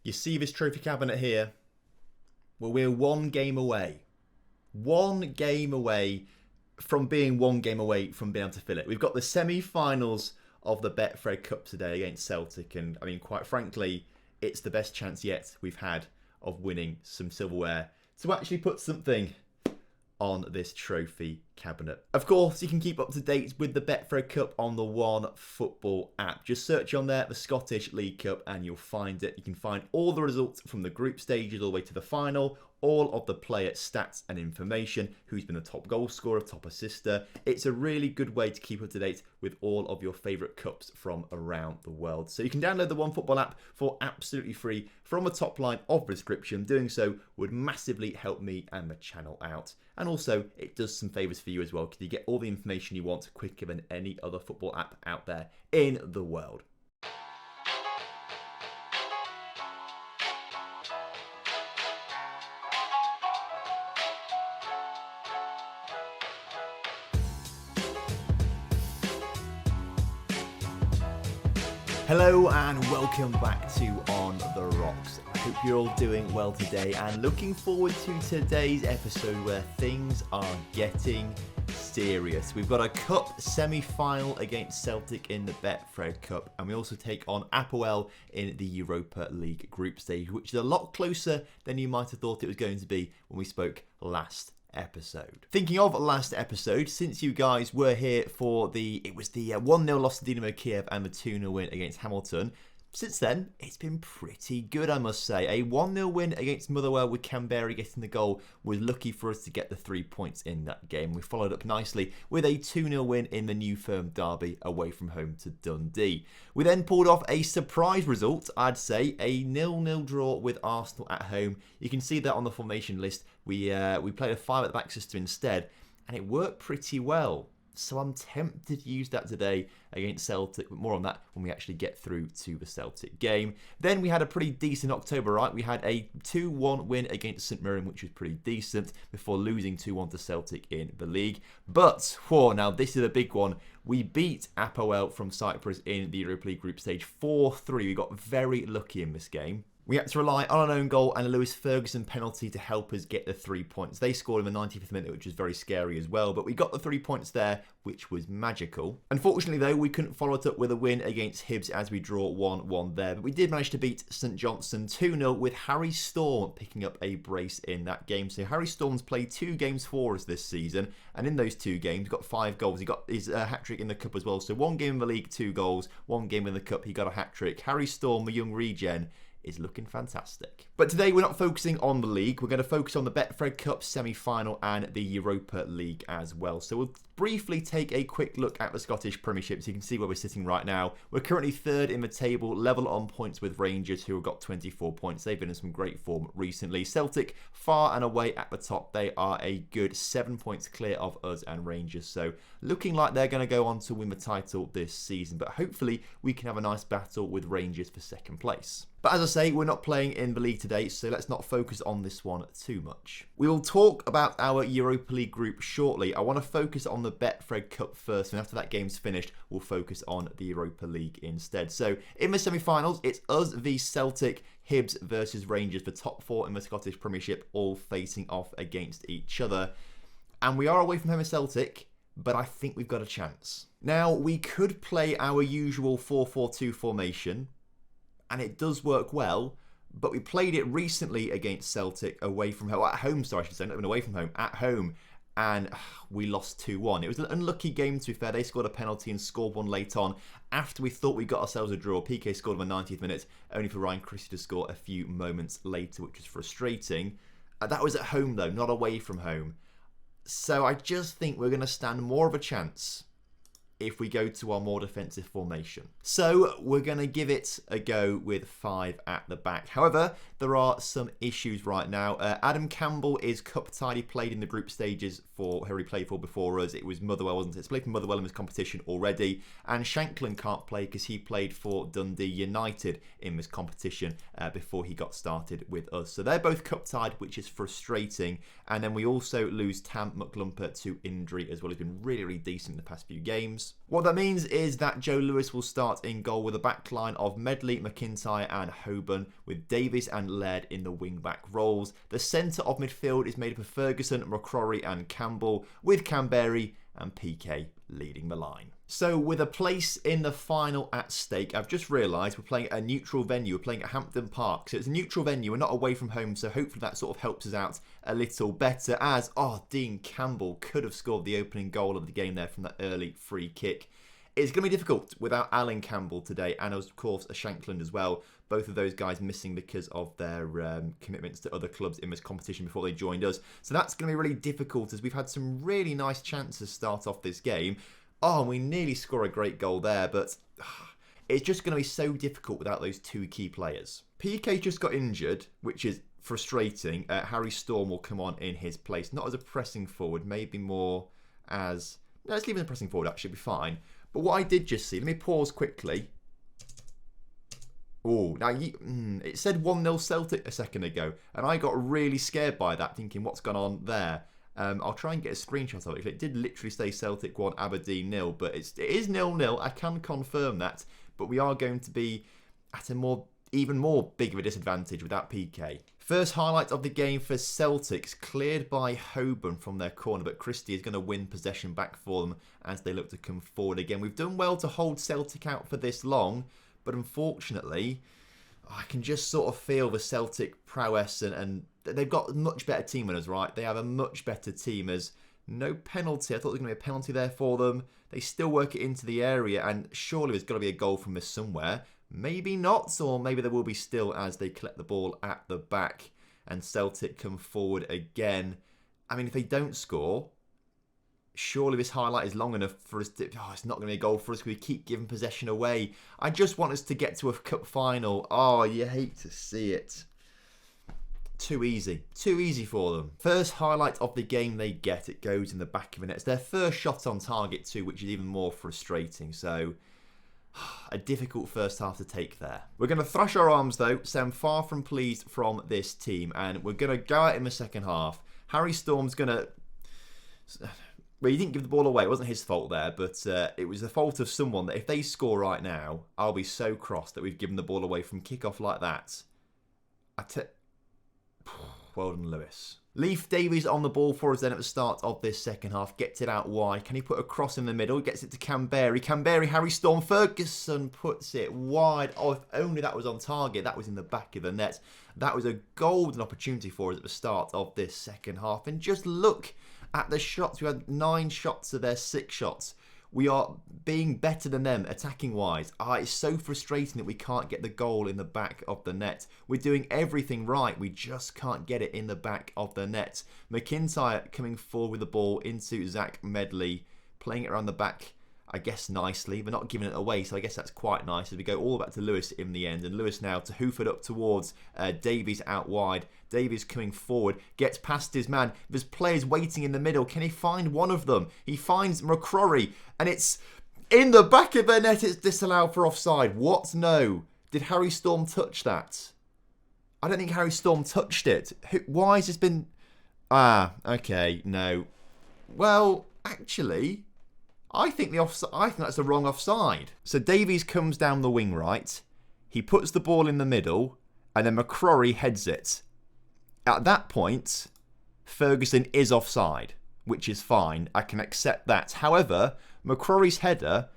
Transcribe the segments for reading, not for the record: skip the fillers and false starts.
You see this trophy cabinet here? Well, we're one game away. One game away from being one game away from being able to fill it. We've got the semi-finals of the Betfred Cup today against Celtic. And, I mean, quite frankly, it's the best chance yet we've had of winning some silverware to actually put something on this trophy cabinet. Of course, you can keep up to date with the Betfred Cup on the One Football app. Just search on there, the Scottish League Cup, and you'll find it. You can find all the results from the group stages all the way to the final, all of the player stats and information, who's been the top goal scorer, top assister. It's a really good way to keep up to date with all of your favourite cups from around the world. So you can download the One Football app for absolutely free from the top line of the description. Doing so would massively help me and the channel out. And also, it does some favours for you as well, because you get all the information you want quicker than any other football app out there in the world. Hello and welcome back to On The Rocks. I hope you're all doing well today and looking forward to today's episode where things are getting serious. We've got a cup semi-final against Celtic in the Betfred Cup, and we also take on APOEL in the Europa League Group Stage, which is a lot closer than you might have thought it was going to be when we spoke last episode. Thinking of last episode, since you guys were here for the 1-0 loss to Dynamo Kiev and the 2-0 win against Hamilton, since then it's been pretty good, I must say. A 1-0 win against Motherwell with Canberra getting the goal was lucky for us to get the 3 points in that game. We followed up nicely with a 2-0 win in the New Firm derby away from home to Dundee. We then pulled off a surprise result, I'd say, a 0-0 draw with Arsenal at home. You can see that on the formation list. We played a 5 at the back system instead, and it worked pretty well. So I'm tempted to use that today against Celtic, but more on that when we actually get through to the Celtic game. Then we had a pretty decent October, right? We had a 2-1 win against St Mirren, which was pretty decent, before losing 2-1 to Celtic in the league. But, now this is a big one. We beat APOEL from Cyprus in the Europa League Group Stage 4-3. We got very lucky in this game. We had to rely on an own goal and a Lewis Ferguson penalty to help us get the 3 points. They scored in the 95th minute, which was very scary as well, but we got the 3 points there, which was magical. Unfortunately, though, we couldn't follow it up with a win against Hibs as we draw 1-1 there, but we did manage to beat St Johnstone 2-0 with Harry Storm picking up a brace in that game. So Harry Storm's played 2 games for us this season, and in those 2 games, he got 5 goals. He got his hat-trick in the Cup as well. So 1 game in the league, 2 goals. 1 game in the Cup, he got a hat-trick. Harry Storm, the young regen, is looking fantastic. But today we're not focusing on the league. We're going to focus on the Betfred Cup Semi Final and the Europa League as well. So we'll briefly take a quick look at the Scottish Premiership so you can see where we're sitting right now. We're currently 3rd in the table, level on points with Rangers, who have got 24 points. They've been in some great form recently. Celtic far and away at the top. They are a good 7 points clear of us and Rangers. So looking like they're going to go on to win the title this season. But hopefully we can have a nice battle with Rangers for 2nd place. But as I say, we're not playing in the league today, so let's not focus on this one too much. We will talk about our Europa League group shortly. I want to focus on the Betfred Cup first, and after that game's finished, we'll focus on the Europa League instead. So in the semi-finals, it's us v Celtic, Hibs versus Rangers, the top 4 in the Scottish Premiership, all facing off against each other. And we are away from home at Celtic, but I think we've got a chance. Now, we could play our usual 4-4-2 formation, and it does work well, but we played it recently against Celtic away from home, at home, sorry, I should say, not even away from home, at home, and we lost 2-1. It was an unlucky game, to be fair. They scored a penalty and scored one late on after we thought we got ourselves a draw. PK scored in the 90th minute, only for Ryan Christie to score a few moments later, which was frustrating. That was at home, though, not away from home. So I just think we're going to stand more of a chance if we go to our more defensive formation. So we're going to give it a go with 5 at the back. However, there are some issues right now. Adam Campbell is cup tied. He played in the group stages for who he played for before us. It was Motherwell, wasn't it? He's played for Motherwell in this competition already. And Shanklin can't play because he played for Dundee United in this competition before he got started with us. So they're both cup tied, which is frustrating. And then we also lose Tam McLumper to injury as well. He's been really, really decent in the past few games. Conference. What that means is that Joe Lewis will start in goal with a backline of Medley, McIntyre and Hoban, with Davies and Laird in the wing-back roles. The centre of midfield is made up of Ferguson, McCrory and Campbell, with Canberry and PK leading the line. So with a place in the final at stake, I've just realised we're playing at a neutral venue. We're playing at Hampden Park. So it's a neutral venue. We're not away from home. So hopefully that sort of helps us out a little better, as, Dean Campbell could have scored the opening goal of the game there from that early free kick. It's going to be difficult without Alan Campbell today, and of course a Shankland as well. Both of those guys missing because of their commitments to other clubs in this competition before they joined us. So that's going to be really difficult, as we've had some really nice chances start off this game. We nearly score a great goal there, but it's just going to be so difficult without those two key players. PK just got injured, which is frustrating. Harry Storm will come on in his place, not as a pressing forward, maybe more as... No, let's leave him as a pressing forward, actually, it'll be fine. But what I did just see, let me pause quickly. Now it said 1-0 Celtic a second ago, and I got really scared by that, thinking what's gone on there. I'll try and get a screenshot of it. It did literally say Celtic 1, Aberdeen 0, but it is 0-0. I can confirm that, but we are going to be at a even more big of a disadvantage without PK. First highlight of the game for Celtics, cleared by Hoban from their corner, but Christie is going to win possession back for them as they look to come forward again. We've done well to hold Celtic out for this long, but unfortunately, I can just sort of feel the Celtic prowess, and they've got a much better team than us, right? They have a much better team. As no penalty. I thought there was going to be a penalty there for them. They still work it into the area, and surely there's got to be a goal from this somewhere. Maybe not, or maybe there will be still as they collect the ball at the back and Celtic come forward again. I mean, if they don't score, surely this highlight is long enough for us to... it's not going to be a goal for us because we keep giving possession away. I just want us to get to a cup final. You hate to see it. Too easy. Too easy for them. First highlight of the game they get, it goes in the back of the net. It's their first shot on target too, which is even more frustrating. So, a difficult first half to take there. We're going to thrash our arms though, so I'm far from pleased from this team. And we're going to go out in the second half. Harry Storm's going to... Well, he didn't give the ball away. It wasn't his fault there, but it was the fault of someone that if they score right now, I'll be so cross that we've given the ball away from kick-off like that. Well done, Lewis. Leif Davies on the ball for us then at the start of this second half. Gets it out wide. Can he put a cross in the middle? Gets it to Canberry. Canberry, Harry Storm. Ferguson puts it wide. If only that was on target. That was in the back of the net. That was a golden opportunity for us at the start of this second half. And just look at the shots. We had 9 shots of their 6 shots. We are being better than them attacking-wise. It's so frustrating that we can't get the goal in the back of the net. We're doing everything right. We just can't get it in the back of the net. McIntyre coming forward with the ball into Zach Medley, playing it around the back, I guess nicely, but not giving it away, so I guess that's quite nice as we go all back to Lewis in the end. And Lewis now to hoof it up towards Davies out wide. Davies coming forward, gets past his man. There's players waiting in the middle. Can he find one of them? He finds McCrory, and it's in the back of their net. It's disallowed for offside. What? No. Did Harry Storm touch that? I don't think Harry Storm touched it. Why has this been... okay, no. Well, actually... I think that's the wrong offside. So Davies comes down the wing right. He puts the ball in the middle, and then McCrory heads it. At that point, Ferguson is offside, which is fine. I can accept that. However, McCrory's header,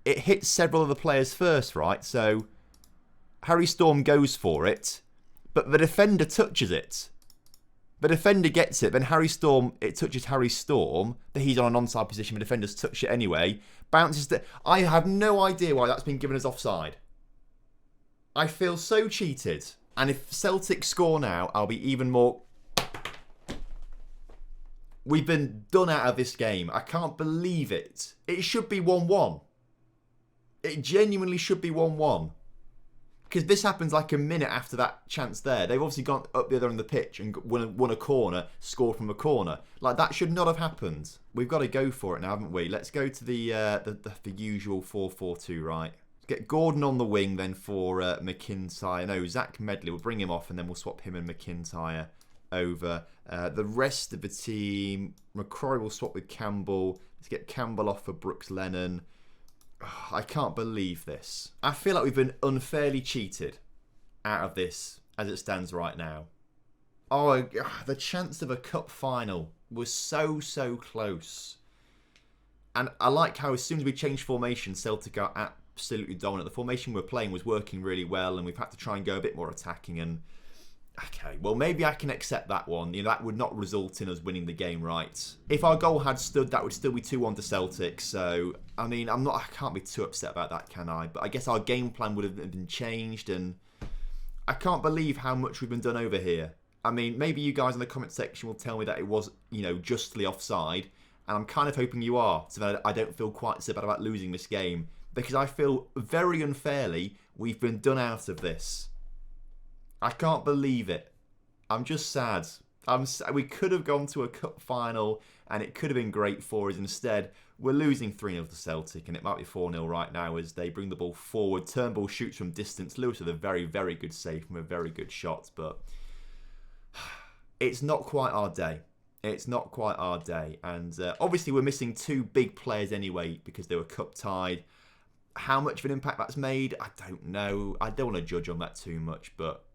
it hits several of the players first, right? So Harry Storm goes for it, but the defender touches it. The defender gets it, then it touches Harry Storm, but he's on an onside position, the defenders touch it anyway, bounces to... I have no idea why that's been given as offside. I feel so cheated. And if Celtic score now, I'll be even more... We've been done out of this game. I can't believe it. It should be 1-1. It genuinely should be 1-1. Because this happens like a minute after that chance there. They've obviously gone up the other end of the pitch and won a corner, scored from a corner. Like, that should not have happened. We've got to go for it now, haven't we? Let's go to the usual 4-4-2, right? Get Gordon on the wing then for McIntyre. No, Zach Medley. We'll bring him off and then we'll swap him and McIntyre over. The rest of the team, McCrory will swap with Campbell. Let's get Campbell off for Brooks Lennon. I can't believe this. I feel like we've been unfairly cheated out of this as it stands right now. Oh, the chance of a cup final was so close. And I like how as soon as we changed formation, Celtic are absolutely dominant. The formation we're playing was working really well, and we've had to try and go a bit more attacking. And okay, well, maybe I can accept that one. That would not result in us winning the game, right? If our goal had stood, that would still be 2-1 to Celtic. So, I mean, I can't be too upset about that, can I? But I guess our game plan would have been changed, and I can't believe how much we've been done over here. I mean, maybe you guys in the comment section will tell me that it was, justly offside. And I'm kind of hoping you are, so that I don't feel quite so bad about losing this game. Because I feel very unfairly we've been done out of this. I can't believe it. I'm just sad. We could have gone to a cup final and it could have been great for us. Instead, we're losing 3-0 to Celtic, and it might be 4-0 right now as they bring the ball forward. Turnbull shoots from distance. Lewis with a very, very good save from a very good shot, but it's not quite our day. It's not quite our day. And obviously we're missing 2 big players anyway because they were cup tied. How much of an impact that's made, I don't know. I don't want to judge on that too much, but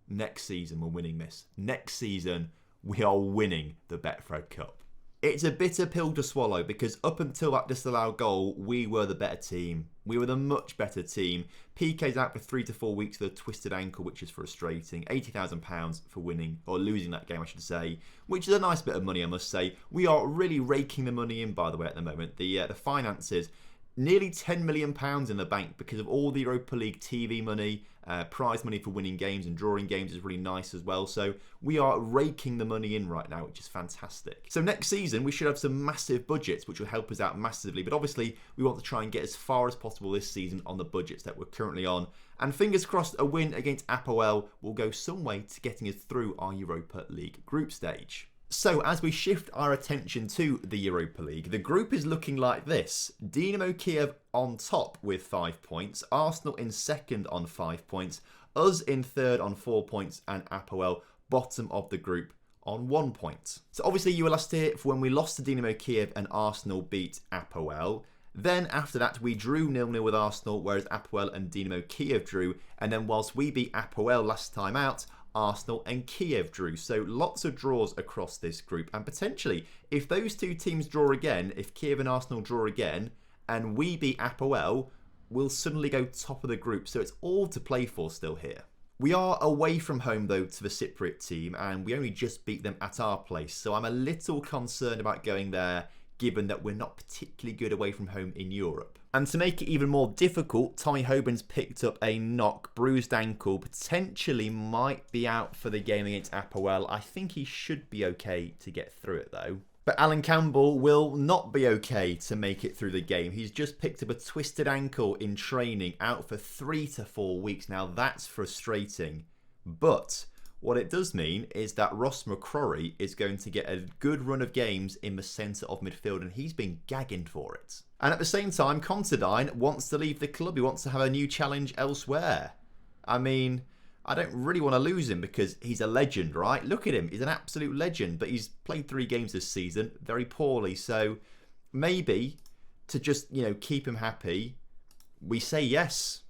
next season we're winning this. Next season we are winning the Betfred Cup. It's a bitter pill to swallow because up until that disallowed goal, we were the better team. We were the much better team. PK's out for 3 to 4 weeks with a twisted ankle, which is frustrating. £80,000 for winning, or losing that game, I should say, which is a nice bit of money, I must say. We are really raking the money in, by the way, at the moment. The finances, nearly £10 million in the bank because of all the Europa League TV money. Prize money for winning games and drawing games is really nice as well. So we are raking the money in right now, which is fantastic. So next season, we should have some massive budgets, which will help us out massively. But obviously, we want to try and get as far as possible this season on the budgets that we're currently on. And fingers crossed, a win against APOEL will go some way to getting us through our Europa League Group Stage. So, as we shift our attention to the Europa League, the group is looking like this. Dynamo Kiev on top with 5 points, Arsenal in second on 5 points, us in third on 4 points, and APOEL bottom of the group on 1 point. So, obviously, you were last here for when we lost to Dynamo Kiev and Arsenal beat APOEL. Then, after that, we drew 0-0 with Arsenal, whereas APOEL and Dynamo Kiev drew. And then, whilst we beat APOEL last time out, Arsenal and Kiev drew. So lots of draws across this group. And potentially, if those 2 teams draw again, if Kiev and Arsenal draw again, and we beat APOEL, we'll suddenly go top of the group. So it's all to play for still here. We are away from home, though, to the Cypriot team, and we only just beat them at our place. So I'm a little concerned about going there, given that we're not particularly good away from home in Europe. And to make it even more difficult, Tommy Hoban's picked up a knock, bruised ankle, potentially might be out for the game against APOEL. I think he should be okay to get through it though. But Alan Campbell will not be okay to make it through the game. He's just picked up a twisted ankle in training, out for 3 to 4 weeks. Now that's frustrating. But what it does mean is that Ross McCrory is going to get a good run of games in the centre of midfield, and he's been gagging for it. And at the same time, Considine wants to leave the club. He wants to have a new challenge elsewhere. I mean, I don't really want to lose him because he's a legend, right? Look at him. He's an absolute legend, but he's played 3 games this season very poorly. So maybe to just, keep him happy, we say yes.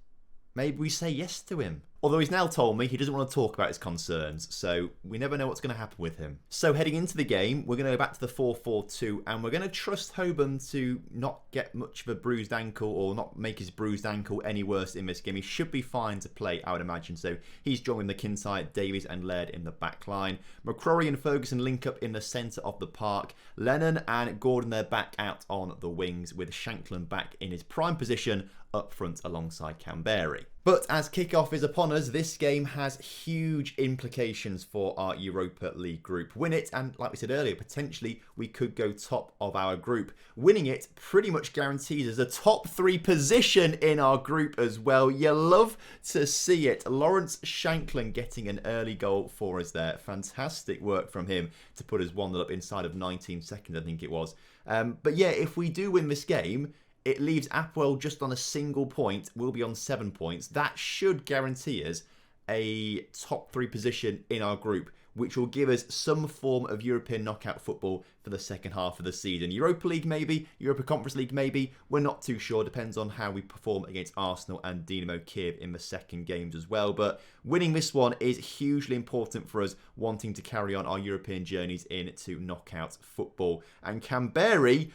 Maybe we say yes to him. Although he's now told me he doesn't want to talk about his concerns, so we never know what's going to happen with him. So heading into the game, we're going to go back to the 4-4-2, and we're going to trust Hoban to not get much of a bruised ankle or not make his bruised ankle any worse in this game. He should be fine to play, I would imagine. So he's joining McIntyre, Davies and Laird in the back line. McCrory and Ferguson link up in the centre of the park. Lennon and Gordon, they're back out on the wings, with Shankland back in his prime position up front alongside Canberry. But as kickoff is upon us, this game has huge implications for our Europa League group. Win it, and like we said earlier, potentially we could go top of our group. Winning it pretty much guarantees us a top 3 position in our group as well. You love to see it. Lawrence Shankland getting an early goal for us there. Fantastic work from him to put us 1-0 up inside of 19 seconds, I think it was. But yeah, if we do win this game, it leaves APOEL just on a single point. We'll be on 7 points. That should guarantee us a top 3 position in our group, which will give us some form of European knockout football for the second half of the season. Europa League maybe, Europa Conference League maybe, we're not too sure, depends on how we perform against Arsenal and Dynamo Kiev in the second games as well. But winning this one is hugely important for us wanting to carry on our European journeys into knockout football. And Canberra,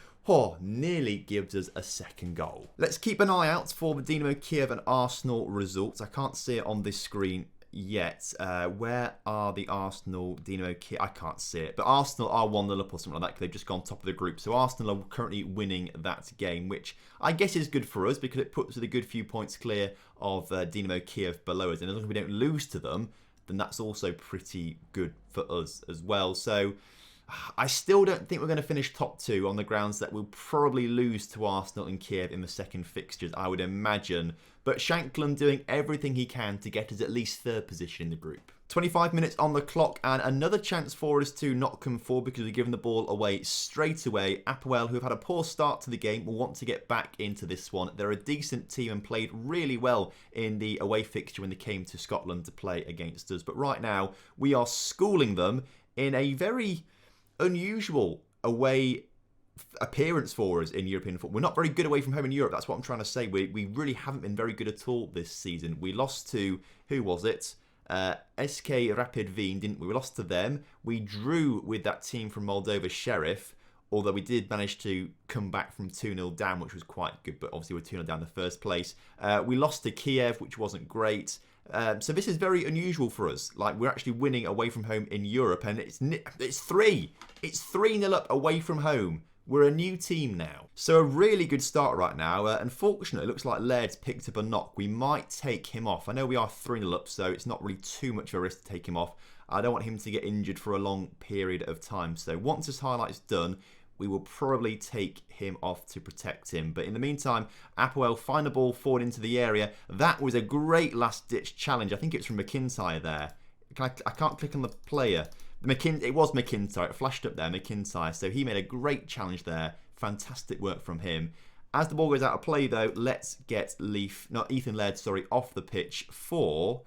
nearly gives us a second goal. Let's keep an eye out for the Dynamo Kiev and Arsenal results. I can't see it on this screen yet. Where are the Arsenal Dynamo Kiev? I can't see it. But Arsenal are 1-0 up or something like that because they've just gone top of the group. So Arsenal are currently winning that game, which I guess is good for us because it puts us a good few points clear of Dynamo Kiev below us. And as long as we don't lose to them, then that's also pretty good for us as well. So I still don't think we're going to finish top 2 on the grounds that we'll probably lose to Arsenal and Kiev in the second fixtures, I would imagine. But Shankland doing everything he can to get us at least third position in the group. 25 minutes on the clock and another chance for us to not come forward because we've given the ball away straight away. APOEL, who have had a poor start to the game, will want to get back into this one. They're a decent team and played really well in the away fixture when they came to Scotland to play against us. But right now, we are schooling them in a very unusual away appearance for us in European football. We're not very good away from home in Europe. That's what I'm trying to say. We really haven't been very good at all this season. We lost to, who was it? SK Rapid Wien, didn't we? We lost to them. We drew with that team from Moldova, Sheriff, although we did manage to come back from 2-0 down, which was quite good, but obviously we're 2-0 down in the first place. We lost to Kiev, which wasn't great. So this is very unusual for us. Like, we're actually winning away from home in Europe, and it's 3-0 up away from home. We're a new team now. So a really good start right now. Unfortunately, it looks like Laird's picked up a knock. We might take him off. I know we are 3-0 up, so it's not really too much of a risk to take him off. I don't want him to get injured for a long period of time. So once this highlight's done, we will probably take him off to protect him. But in the meantime, APOEL find the ball forward into the area. That was a great last-ditch challenge. I think it's from McIntyre there. I can't click on the player. It was McIntyre. It flashed up there, McIntyre. So he made a great challenge there. Fantastic work from him. As the ball goes out of play, though, let's get Ethan Laird, off the pitch for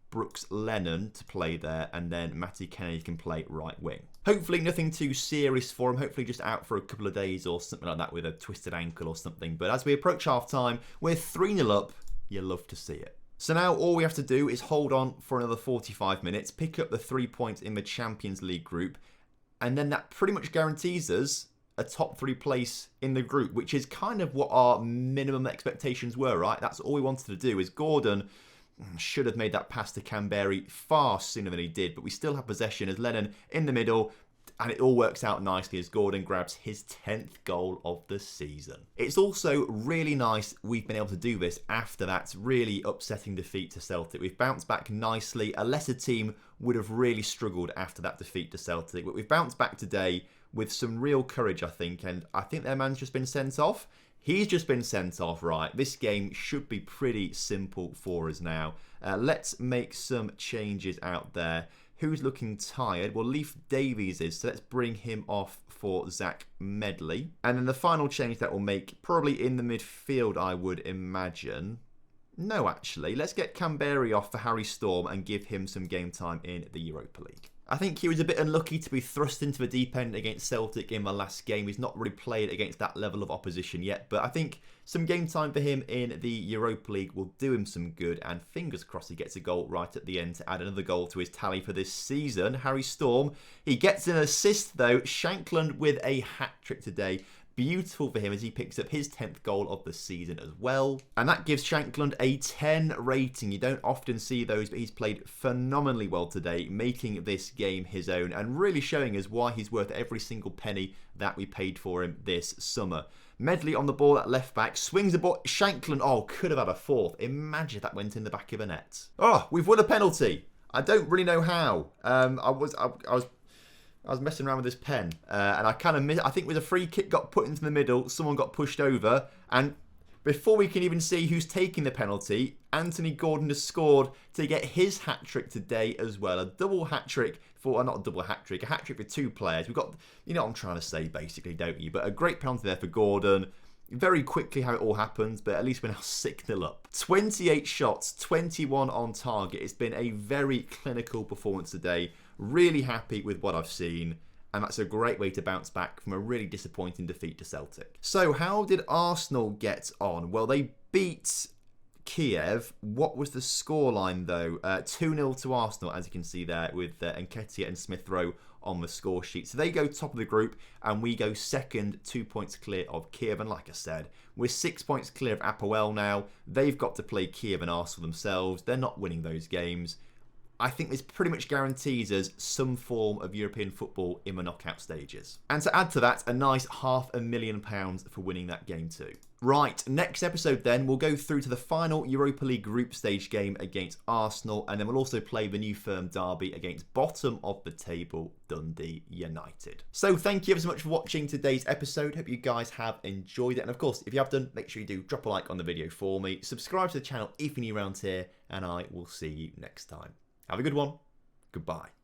Brooks Lennon to play there, and then Matty Kennedy can play right wing. Hopefully nothing too serious for him, hopefully just out for a couple of days or something like that with a twisted ankle or something. But as we approach half time, we're 3-0 up. You love to see it. So now all we have to do is hold on for another 45 minutes, pick up the 3 points in the Champions League group, and then that pretty much guarantees us a top 3 place in the group, which is kind of what our minimum expectations were, right? That's all we wanted to do. Is Gordon should have made that pass to Canberra far sooner than he did, but we still have possession as Lennon in the middle, and it all works out nicely as Gordon grabs his 10th goal of the season. It's also really nice we've been able to do this after that really upsetting defeat to Celtic. We've bounced back nicely. A lesser team would have really struggled after that defeat to Celtic, but we've bounced back today with some real courage, I think, and I think their man's just been sent off. He's just been sent off, right? This game should be pretty simple for us now. Let's make some changes out there. Who's looking tired? Well, Leif Davies is, so let's bring him off for Zach Medley. And then the final change that we'll make, probably in the midfield, I would imagine. No, actually. Let's get Canberra off for Harry Storm and give him some game time in the Europa League. I think he was a bit unlucky to be thrust into the deep end against Celtic in the last game. He's not really played against that level of opposition yet, but I think some game time for him in the Europa League will do him some good, and fingers crossed he gets a goal right at the end to add another goal to his tally for this season. Harry Storm, he gets an assist though. Shankland with a hat-trick today. Beautiful for him as he picks up his 10th goal of the season as well. And that gives Shankland a 10 rating. You don't often see those, but he's played phenomenally well today, making this game his own and really showing us why he's worth every single penny that we paid for him this summer. Medley on the ball at left back, swings the ball. Shankland, could have had a fourth. Imagine if that went in the back of a net. We've won a penalty. I don't really know how. I was messing around with this pen, and I kind of missed. I think it was a free kick got put into the middle. Someone got pushed over, and before we can even see who's taking the penalty, Anthony Gordon has scored to get his hat-trick today as well. A double hat-trick for, not a double hat-trick, a hat-trick for 2 players. We've got, you know what I'm trying to say basically, don't you? But a great penalty there for Gordon. Very quickly how it all happens, but at least we're now 6-0 up. 28 shots, 21 on target. It's been a very clinical performance today. Really happy with what I've seen. And that's a great way to bounce back from a really disappointing defeat to Celtic. So how did Arsenal get on? Well, they beat Kiev. What was the scoreline though? 2-0 to Arsenal, as you can see there, with Nketiah and Smith Rowe on the score sheet. So they go top of the group and we go second, 2 points clear of Kiev. And like I said, we're 6 points clear of APOEL now. They've got to play Kiev and Arsenal themselves. They're not winning those games. I think this pretty much guarantees us some form of European football in the knockout stages. And to add to that, a nice £500,000 for winning that game too. Right, next episode then, we'll go through to the final Europa League Group Stage game against Arsenal, and then we'll also play the new firm derby against bottom of the table Dundee United. So thank you ever so much for watching today's episode. Hope you guys have enjoyed it. And of course, if you have done, make sure you do drop a like on the video for me. Subscribe to the channel if you're new around here, and I will see you next time. Have a good one. Goodbye.